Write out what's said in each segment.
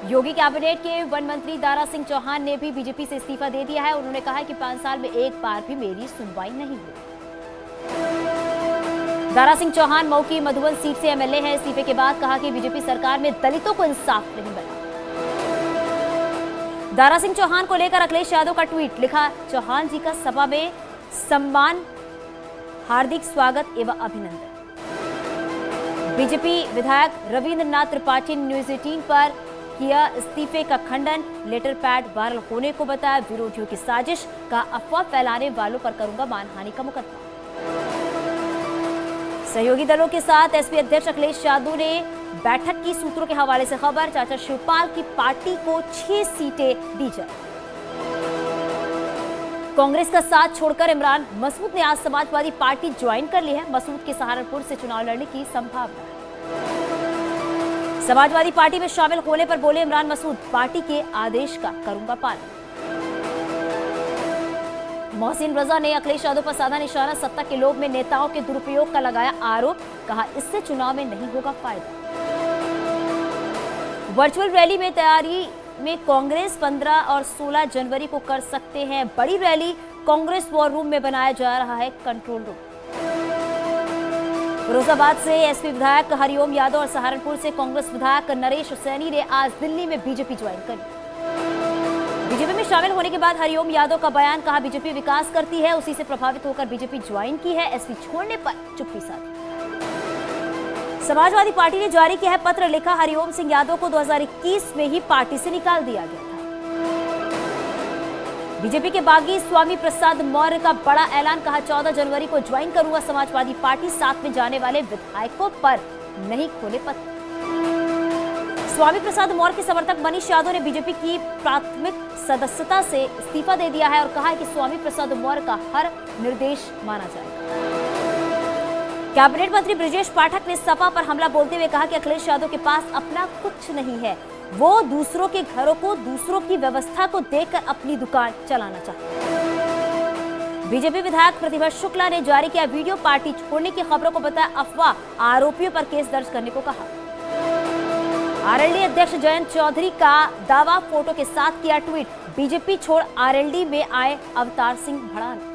योगी cabinet के one मंत्री दारा सिंह चौहान ने भी बीजेपी से इस्तीफा दे दिया है। उन्होंने कहा है कि 5 साल में एक बार भी मेरी सुनवाई नहीं हुई। दारा सिंह चौहान मऊ की मधुबन सीट से एमएलए हैं। इस्तीफे के बाद कहा कि बीजेपी सरकार में दलितों को इंसाफ नहीं मिला। दारा सिंह चौहान को लेकर अखिलेश यादव का ट्वीट लिखा, चौहान जी का सभा में सम्मान, हार्दिक स्वागत एवं अभिनंदन। बीजेपी विधायक रविंद्रनाथ त्रिपाठी ने न्यूज 18 पर किया इस्तीफे का खंडन। लेटर पैड वायरल होने को बताया विरोधियों की साजिश, का अफवाह फैलाने वालों पर करूंगा मानहानि का मुकदमा। सहयोगी दलों के साथ एसपी अध्यक्ष अखिलेश यादव ने बैठक की। सूत्रों के हवाले से खबर, चाचा शिवपाल की पार्टी को 6 सीटें दी जाए। कांग्रेस का साथ छोड़कर इमरान मसूद ने आज समाजवादी पार्टी ज्वाइन कर ली है। मसूद के सहारनपुर से चुनाव लड़ने की संभावना है। समाजवादी पार्टी में शामिल होने पर बोले इमरान मसूद, पार्टी के आदेश का करूंगा पालन। मोहसिन रजा ने अखिलेश यादव पर साधा निशाना, सत्ता के लोभ में नेताओं के दुरुपयोग का लगाया आरोप, कहा इससे चुनाव में नहीं होगा फायदा। वर्चुअल रैली में तैयारी में कांग्रेस 15 और 16 जनवरी को कर सकते हैं बड़ी रैली। कांग्रेस वॉर रूम में बनाया जा रहा है कंट्रोल रूम। फिरोजाबाद से एसपी विधायक हरिओम यादव और सहारनपुर से कांग्रेस विधायक नरेश सैनी ने आज दिल्ली में बीजेपी ज्वाइन कर ली। बीजेपी में शामिल होने के बाद हरिओम यादव का बयान, कहा बीजेपी विकास करती है, उसी से प्रभावित होकर बीजेपी ज्वाइन की है। एसपी छोड़ने पर चुप्पी साधी। समाजवादी पार्टी ने जारी किया है पत्र, लिखा हरिओम सिंह यादव को 2021 में ही पार्टी से निकाल दिया गया था। बीजेपी के बागी स्वामी प्रसाद मौर्य का बड़ा ऐलान, कहा 14 जनवरी को ज्वाइन करूंगा समाजवादी पार्टी, साथ में जाने वाले विधायकों पर नहीं खोले पत्र। स्वामी प्रसाद मौर्य के समर्थक मनीष यादव ने बीजेपी की प्राथमिक सदस्यता से इस्तीफा दे दिया है और कहा है कि स्वामी प्रसाद मौर्य का हर निर्देश माना जाएगा। कैबिनेट मंत्री ब्रिजेश पाठक ने सपा पर हमला बोलते हुए कहा कि अखिलेश यादव के पास अपना कुछ नहीं है, वो दूसरों के घरों को, दूसरों की व्यवस्था को देखकर अपनी दुकान चलाना चाहते हैं। बीजेपी विधायक प्रतिभा शुक्ला ने जारी किया वीडियो, पार्टी छोड़ने की खबरों को बताया अफवाह, आरोपियों पर केस दर्ज करने को कहा। आरएलडी अध्यक्ष जयंत चौधरी का दावा, फोटो के साथ किया ट्वीट, बीजेपी छोड़ आरएलडी में आए अवतार सिंह भड़ाना।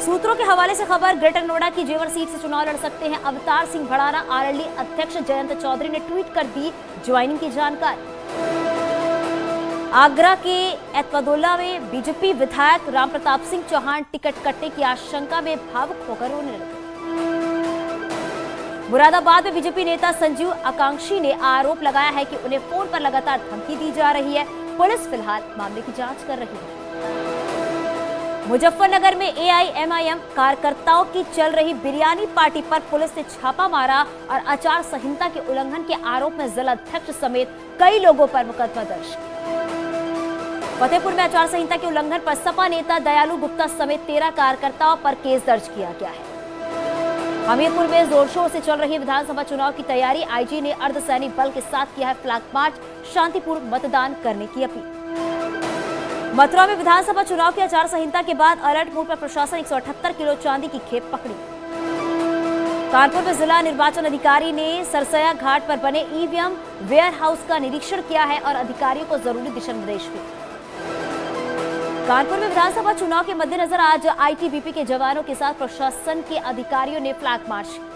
सूत्रों के हवाले से खबर, ग्रेटर नोएडा की जेवर सीट से चुनाव लड़ सकते हैं अवतार सिंह भड़ाना। आरएलडी अध्यक्ष जयंत चौधरी ने ट्वीट कर दी ज्वाइनिंग की जानकारी। आगरा के एतवादुल्ला में बीजेपी विधायक राम प्रताप सिंह चौहान टिकट कटने की आशंका में भावुक होकर रोने लगे। मुरादाबाद में बीजेपी नेता संजीव आकांक्षी ने आरोप लगाया है कि उन्हें फोन पर लगातार धमकी दी जा रही है। पुलिस फिलहाल मामले की जांच कर रही है। मुजफ्फरनगर में एआईएमआईएम कार्यकर्ताओं की चल रही बिरयानी पार्टी पर पुलिस ने छापा मारा और आचार संहिता के उल्लंघन के आरोप में जिलाध्यक्ष समेत कई लोगों पर मुकदमा दर्ज किया। फतेहपुर में आचार संहिता के उल्लंघन पर सपा नेता दयालु गुप्ता समेत 13 कार्यकर्ताओं पर केस दर्ज किया गया है। हमीरपुर में जोर शोर से चल रही विधानसभा चुनाव की तैयारी, आईजी ने अर्धसैनिक बल के साथ किया है फ्लैग मार्च, शांतिपूर्ण मतदान करने की अपील। मथुरा में विधानसभा चुनाव की आचार संहिता के बाद अलर्ट मोड पर प्रशासन 178 किलो चांदी की खेप पकड़ी। कानपुर में जिला निर्वाचन अधिकारी ने सरसया घाट पर बने ईवीएम वेयर हाउस का निरीक्षण किया है और अधिकारियों को जरूरी दिशा निर्देश दिए। कानपुर में विधानसभा चुनाव के मद्देनजर आज आईटीबीपी के जवानों के साथ प्रशासन के अधिकारियों ने फ्लैग मार्च किया।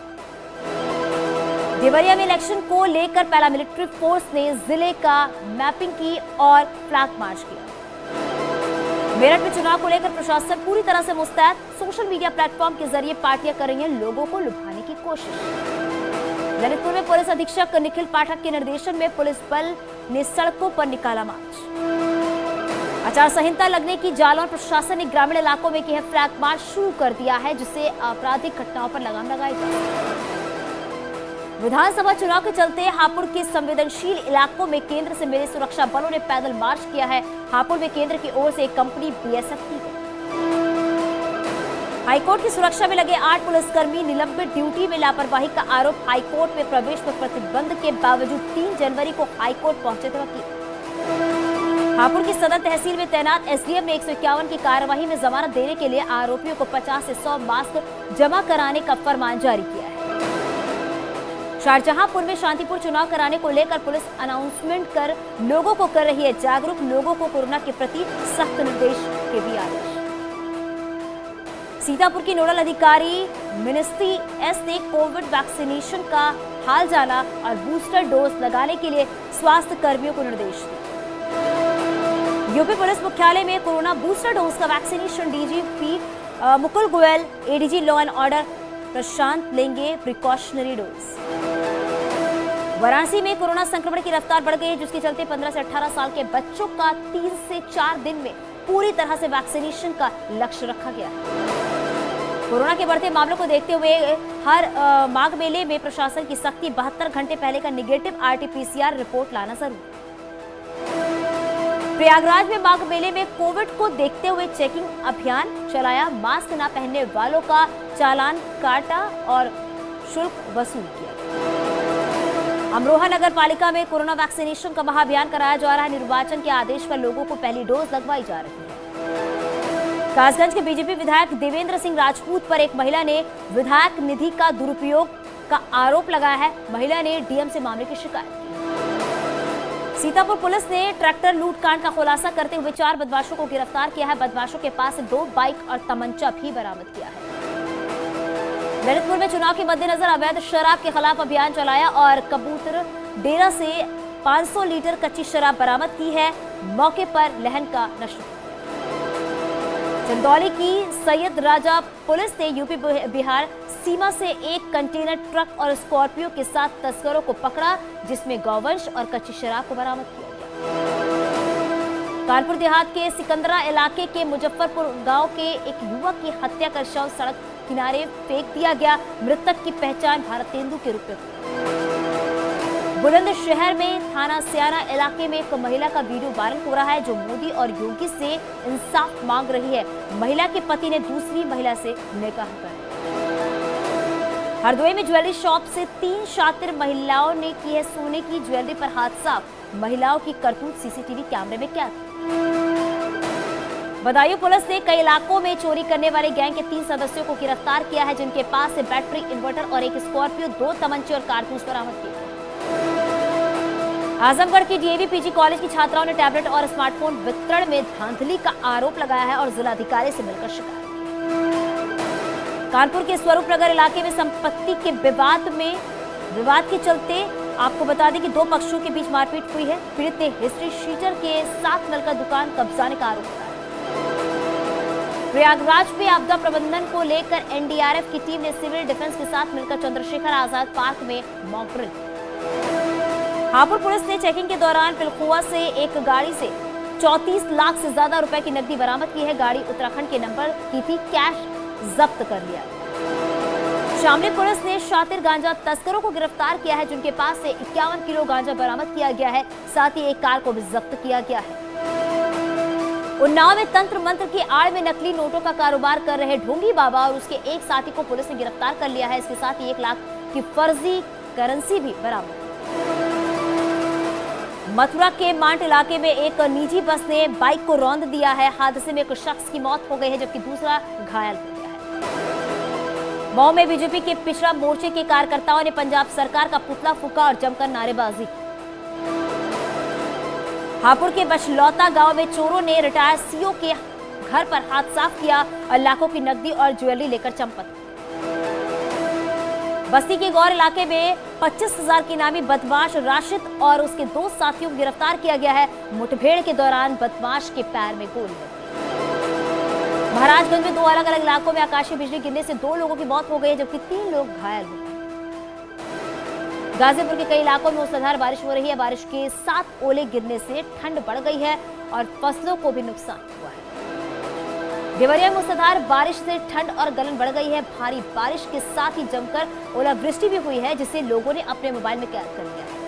देवरिया में इलेक्शन को लेकर पैरामिलिट्री फोर्स ने जिले का मैपिंग की और फ्लैग मार्च किया। मेरठ में चुनाव को लेकर प्रशासन पूरी तरह से मुस्तैद, सोशल मीडिया प्लेटफॉर्म के जरिए पार्टियां कर रही हैं लोगों को लुभाने की कोशिश। ललितपुर में पुलिस अधीक्षक निखिल पाठक के निर्देशन में पुलिस बल ने सड़कों पर निकाला मार्च। आचार संहिता लगने की जालौन प्रशासन ने ग्रामीण इलाकों में की है फ्लैग मार्च शुरू कर दिया है, जिससे आपराधिक घटनाओं पर लगाम लगाई जाए। विधानसभा चुनाव के चलते हापुड़ के संवेदनशील इलाकों में केंद्र से मिले सुरक्षा बलों ने पैदल मार्च किया है। हापुड़ में केंद्र की ओर से एक कंपनी बीएसएफ की गई। हाईकोर्ट की सुरक्षा में लगे 8 पुलिसकर्मी निलंबित, ड्यूटी में लापरवाही का आरोप। हाईकोर्ट में प्रवेश पर प्रतिबंध के बावजूद 3 जनवरी को हाईकोर्ट पहुंचे थे वकील। हापुड़ की सदर तहसील में तैनात एसडीएम ने 151 की कार्यवाही में जमानत देने के लिए आरोपियों को 50 से 100 मास्क जमा कराने का फरमान जारी किया है। शाहजहांपुर में शांतिपूर्ण चुनाव कराने को लेकर पुलिस अनाउंसमेंट कर लोगों को कर रही है जागरूक। लोगों को कोरोना के प्रति सख्त निर्देश के भी आदेश। सीतापुर की नोडल अधिकारी मिनिस्ट्री एस ने कोविड वैक्सीनेशन का हाल जाना और बूस्टर डोज लगाने के लिए स्वास्थ्य कर्मियों को निर्देश दिए। यूपी पुलिस मुख्यालय में कोरोना बूस्टर डोज का vaccination. DGP Mukul Goyal, ADG law and order Prashant लेंगे प्रिकॉशनरी डोज। वाराणसी में कोरोना संक्रमण की रफ्तार बढ़ गई है, जिसके चलते 15 से 18 साल के बच्चों का 3 से 4 दिन में पूरी तरह से वैक्सीनेशन का लक्ष्य रखा गया है। कोरोना के बढ़ते मामलों को देखते हुए हर माघ मेले में प्रशासन की सख्ती। 72 घंटे पहले का नेगेटिव आरटीपीसीआर रिपोर्ट लाना जरूरी। प्रयागराज में माघ मेले में कोविड को देखते हुए चेकिंग अभियान चलाया। मास्क न पहनने वालों का चालान काटा और शुल्क वसूल किया। अमरोहा नगर पालिका में कोरोना वैक्सीनेशन का महाअभियान कराया जा रहा है। निर्वाचन के आदेश पर लोगों को पहली डोज लगवाई जा रही है। कासगंज के बीजेपी विधायक देवेंद्र सिंह राजपूत पर एक महिला ने विधायक निधि का दुरुपयोग का आरोप लगाया है। महिला ने डीएम से मामले की शिकायत की। सीतापुर पुलिस ने ट्रैक्टर लूटकांड का खुलासा करते हुए 4 बदमाशों को गिरफ्तार किया है। बदमाशों के पास से 2 बाइक और तमंचा भी बरामद किया है। ललितपुर में चुनाव के मद्देनजर अवैध शराब के खिलाफ अभियान चलाया और कबूतर डेरा से 500 लीटर कच्ची शराब बरामद की है। मौके पर लहन का नशा। चंदौली की सैयद राजा पुलिस ने यूपी बिहार सीमा से एक कंटेनर ट्रक और स्कॉर्पियो के साथ तस्करों को पकड़ा, जिसमें गौवंश और कच्ची शराब को बरामद किया गया। कानपुर देहात के सिकंदरा इलाके के मुजफ्फरपुर गांव के एक युवक की हत्या कर शव सड़क किनारे फेंक दिया गया। मृतक की पहचान भारतेंदु के रूप में हुई। बुलंदशहर में थाना सियाना इलाके में एक महिला का वीडियो वायरल हो रहा है, जो मोदी और योगी से इंसाफ मांग रही है। महिला के पति ने दूसरी महिला से निकाह कर। हरदोई में ज्वेलरी शॉप से 3 शातिर महिलाओं ने की है सोने की ज्वेलरी पर हाथ साफ। महिलाओं की करतूत सीसीटीवी कैमरे में कैद। बदायूं पुलिस ने कई इलाकों में चोरी करने वाले गैंग के 3 सदस्यों को गिरफ्तार किया है, जिनके पास से बैटरी, इन्वर्टर और एक स्कॉर्पियो, 2 तमंचे और कारतूस बरामद किए गए। आजमगढ़ की डीएवी पीजी कॉलेज की छात्राओं ने टैबलेट और स्मार्टफोन वितरण में धांधली का आरोप लगाया है और जिलाधिकारी से मिलकर शिकायत की। कानपुर के स्वरूप नगर इलाके में संपत्ति के विवाद के चलते आपको बता दें कि 2 पक्षों के बीच मारपीट हुई है। पीड़ित ने हिस्ट्री शीटर के साथ मिलकर दुकान कब्जाने का आरोप लगाया। प्रयागराज में आपदा प्रबंधन को लेकर एनडीआरएफ की टीम ने सिविल डिफेंस के साथ मिलकर चंद्रशेखर आजाद पार्क में मॉक ड्रिल। हापुड़ पुलिस ने चेकिंग के दौरान पिलखुआ से एक गाड़ी से 34 लाख से ज्यादा रुपए की नकदी बरामद की है। गाड़ी उत्तराखंड के नंबर की थी। कैश जब्त कर लिया। शामली पुलिस ने शातिर गांजा तस्करों को गिरफ्तार किया है, जिनके पास से 51 किलो गांजा बरामद किया गया है। साथ ही एक कार को भी जब्त किया गया है। उन्नाव में तंत्र मंत्र की आड़ में नकली नोटों का कारोबार कर रहे ढोंगी बाबा और उसके एक साथी को पुलिस ने गिरफ्तार कर लिया है। इसके साथ ही 1 लाख की फर्जी करेंसी भी बरामद। मथुरा के मांट इलाके में एक निजी बस ने बाइक को रौंद दिया है। हादसे में एक शख्स की मौत हो गई है, जबकि दूसरा घायल हो गया है। मऊ में बीजेपी के पिछड़ा मोर्चे के कार्यकर्ताओं ने पंजाब सरकार का पुतला फूंका और जमकर नारेबाजी। हापुड़ के बछलौता गांव में चोरों ने रिटायर्ड सीओ के घर पर हाथ साफ किया और लाखों की नकदी और ज्वेलरी लेकर चंपत। बस्ती के गौर इलाके में 25,000 के इनामी बदमाश राशिद और उसके 2 साथियों को गिरफ्तार किया गया है। मुठभेड़ के दौरान बदमाश के पैर में गोली लगी। महाराजगंज में 2 अलग अलग इलाकों में आकाशीय बिजली गिरने से 2 लोगों की मौत हो गई, जबकि 3 लोग घायल हो गए। गाजीपुर के कई इलाकों में मूसलाधार बारिश हो रही है। बारिश के साथ ओले गिरने से ठंड बढ़ गई है और फसलों को भी नुकसान हुआ है। देवरिया में मूसलाधार बारिश से ठंड और गलन बढ़ गई है। भारी बारिश के साथ ही जमकर ओलावृष्टि भी हुई है, जिसे लोगों ने अपने मोबाइल में कैद कर लिया है।